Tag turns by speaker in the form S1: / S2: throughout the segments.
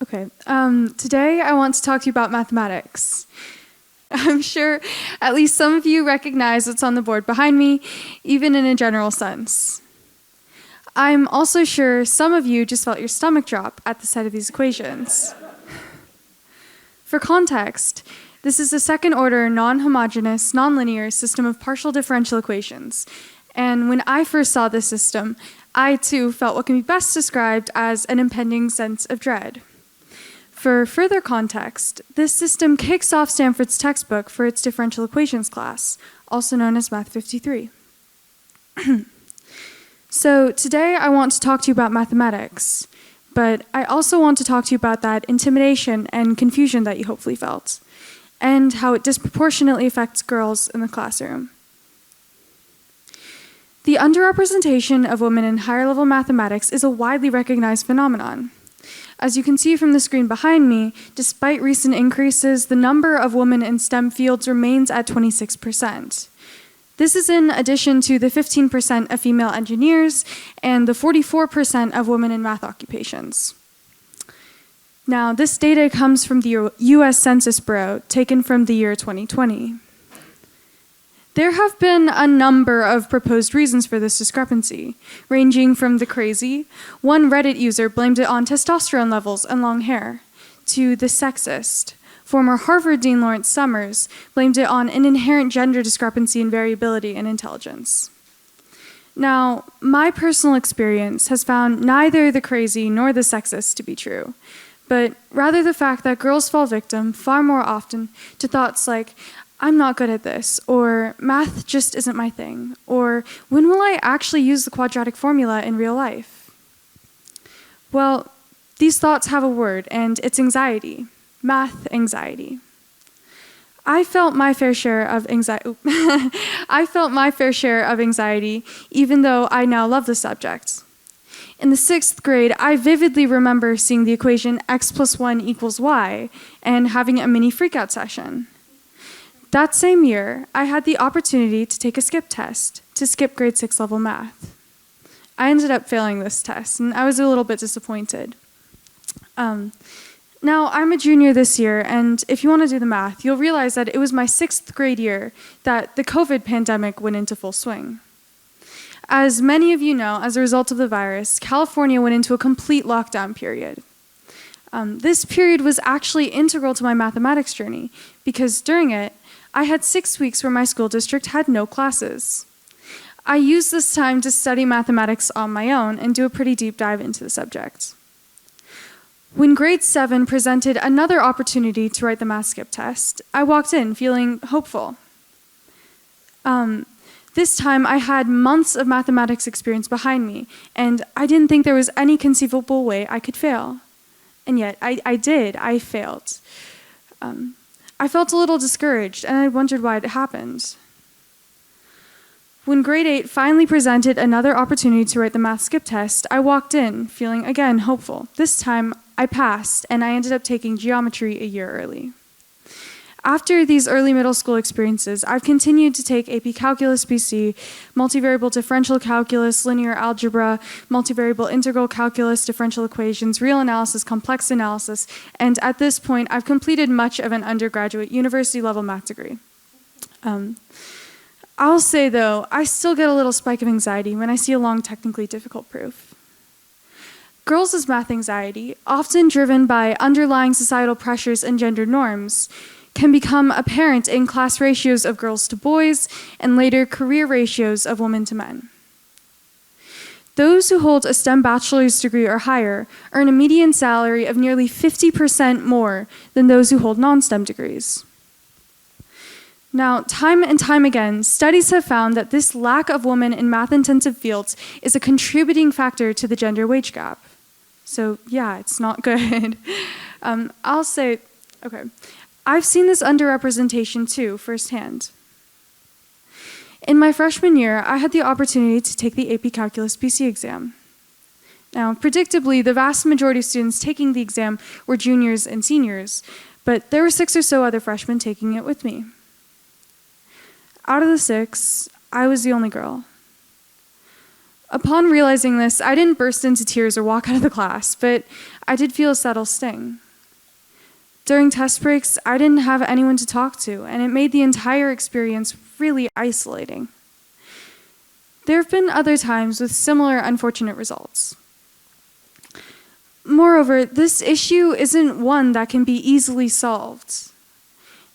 S1: Okay, today I want to talk to you about mathematics. I'm sure at least some of you recognize what's on the board behind me, even in a general sense. I'm also sure some of you just felt your stomach drop at the sight of these equations. For context, this is a second-order, non-homogeneous, nonlinear system of partial differential equations. And when I first saw this system, I too felt what can be best described as an impending sense of dread. For further context, this system kicks off Stanford's textbook for its differential equations class, also known as Math 53. So today I want to talk to you about mathematics, but I also want to talk to you about that intimidation and confusion that you hopefully felt, and how it disproportionately affects girls in the classroom. The underrepresentation of women in higher-level mathematics is a widely recognized phenomenon. As you can see from the screen behind me, despite recent increases, the number of women in STEM fields remains at 26%. This is in addition to the 15% of female engineers and the 44% of women in math occupations. Now, this data comes from the US Census Bureau, taken from the year 2020. There have been a number of proposed reasons for this discrepancy, ranging from the crazy, one Reddit user blamed it on testosterone levels and long hair, to the sexist. Former Harvard Dean Lawrence Summers blamed it on an inherent gender discrepancy in variability and intelligence. Now, my personal experience has found neither the crazy nor the sexist to be true, but rather the fact that girls fall victim far more often to thoughts like, I'm not good at this, or math just isn't my thing, or when will I actually use the quadratic formula in real life? Well, these thoughts have a word, and it's anxiety, math anxiety. I felt my fair share of anxiety, even though I now love the subject. In the 6th grade, I vividly remember seeing the equation x plus 1 equals y, and having a mini freakout session. That same year, I had the opportunity to take a skip test, to skip grade 6 level math. I ended up failing this test, and I was a little bit disappointed. Now, I'm a junior this year, and if you want to do the math, you'll realize that it was my 6th grade year that the COVID pandemic went into full swing. As many of you know, as a result of the virus, California went into a complete lockdown period. This period was actually integral to my mathematics journey, because during it, I had 6 weeks where my school district had no classes. I used this time to study mathematics on my own and do a pretty deep dive into the subject. When grade 7 presented another opportunity to write the math skip test, I walked in feeling hopeful. This time I had months of mathematics experience behind me, and I didn't think there was any conceivable way I could fail. And yet, I did. I failed. I felt a little discouraged, and I wondered why it happened. When grade 8 finally presented another opportunity to write the math skip test, I walked in, feeling again hopeful. This time, I passed, and I ended up taking geometry a year early. After these early middle school experiences, I've continued to take AP Calculus BC, multivariable differential calculus, linear algebra, multivariable integral calculus, differential equations, real analysis, complex analysis, and at this point, I've completed much of an undergraduate university-level math degree. I'll say, though, I still get a little spike of anxiety when I see a long, technically difficult proof. Girls' math anxiety, often driven by underlying societal pressures and gender norms, can become apparent in class ratios of girls to boys and later career ratios of women to men. Those who hold a STEM bachelor's degree or higher earn a median salary of nearly 50% more than those who hold non-STEM degrees. Now, time and time again, studies have found that this lack of women in math-intensive fields is a contributing factor to the gender wage gap. So yeah, it's not good. I'll say, okay, I've seen this underrepresentation too, firsthand. In my freshman year, I had the opportunity to take the AP Calculus BC exam. Now, predictably, the vast majority of students taking the exam were juniors and seniors, but there were 6 or so other freshmen taking it with me. Out of the 6, I was the only girl. Upon realizing this, I didn't burst into tears or walk out of the class, but I did feel a subtle sting. During test breaks, I didn't have anyone to talk to, and it made the entire experience really isolating. There have been other times with similar unfortunate results. Moreover, this issue isn't one that can be easily solved.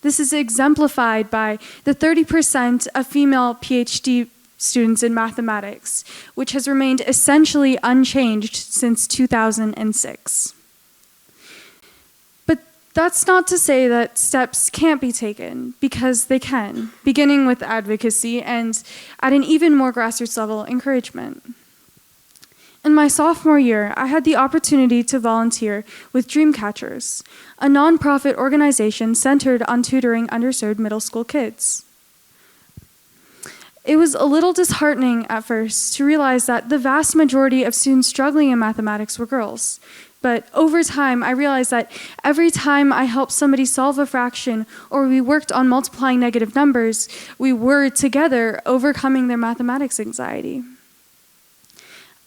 S1: This is exemplified by the 30% of female PhD students in mathematics, which has remained essentially unchanged since 2006. But that's not to say that steps can't be taken, because they can, beginning with advocacy and at an even more grassroots level, encouragement. In my sophomore year, I had the opportunity to volunteer with Dreamcatchers, a nonprofit organization centered on tutoring underserved middle school kids. It was a little disheartening at first to realize that the vast majority of students struggling in mathematics were girls. But over time, I realized that every time I helped somebody solve a fraction or we worked on multiplying negative numbers, we were together overcoming their mathematics anxiety.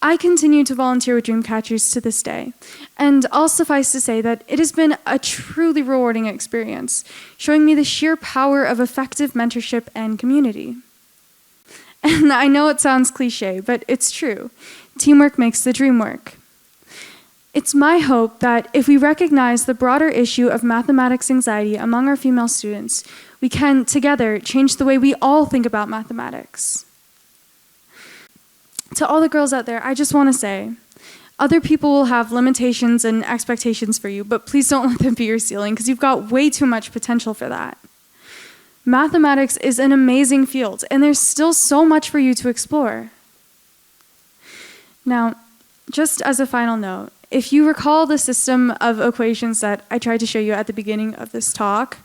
S1: I continue to volunteer with Dreamcatchers to this day, and I'll suffice to say that it has been a truly rewarding experience, showing me the sheer power of effective mentorship and community. And I know it sounds cliche, but it's true. Teamwork makes the dream work. It's my hope that if we recognize the broader issue of mathematics anxiety among our female students, we can, together, change the way we all think about mathematics. To all the girls out there, I just want to say, other people will have limitations and expectations for you, but please don't let them be your ceiling, because you've got way too much potential for that. Mathematics is an amazing field, and there's still so much for you to explore. Now, just as a final note, if you recall the system of equations that I tried to show you at the beginning of this talk,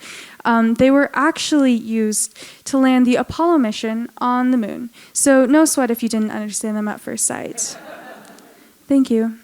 S1: they were actually used to land the Apollo mission on the moon. So no sweat if you didn't understand them at first sight. Thank you.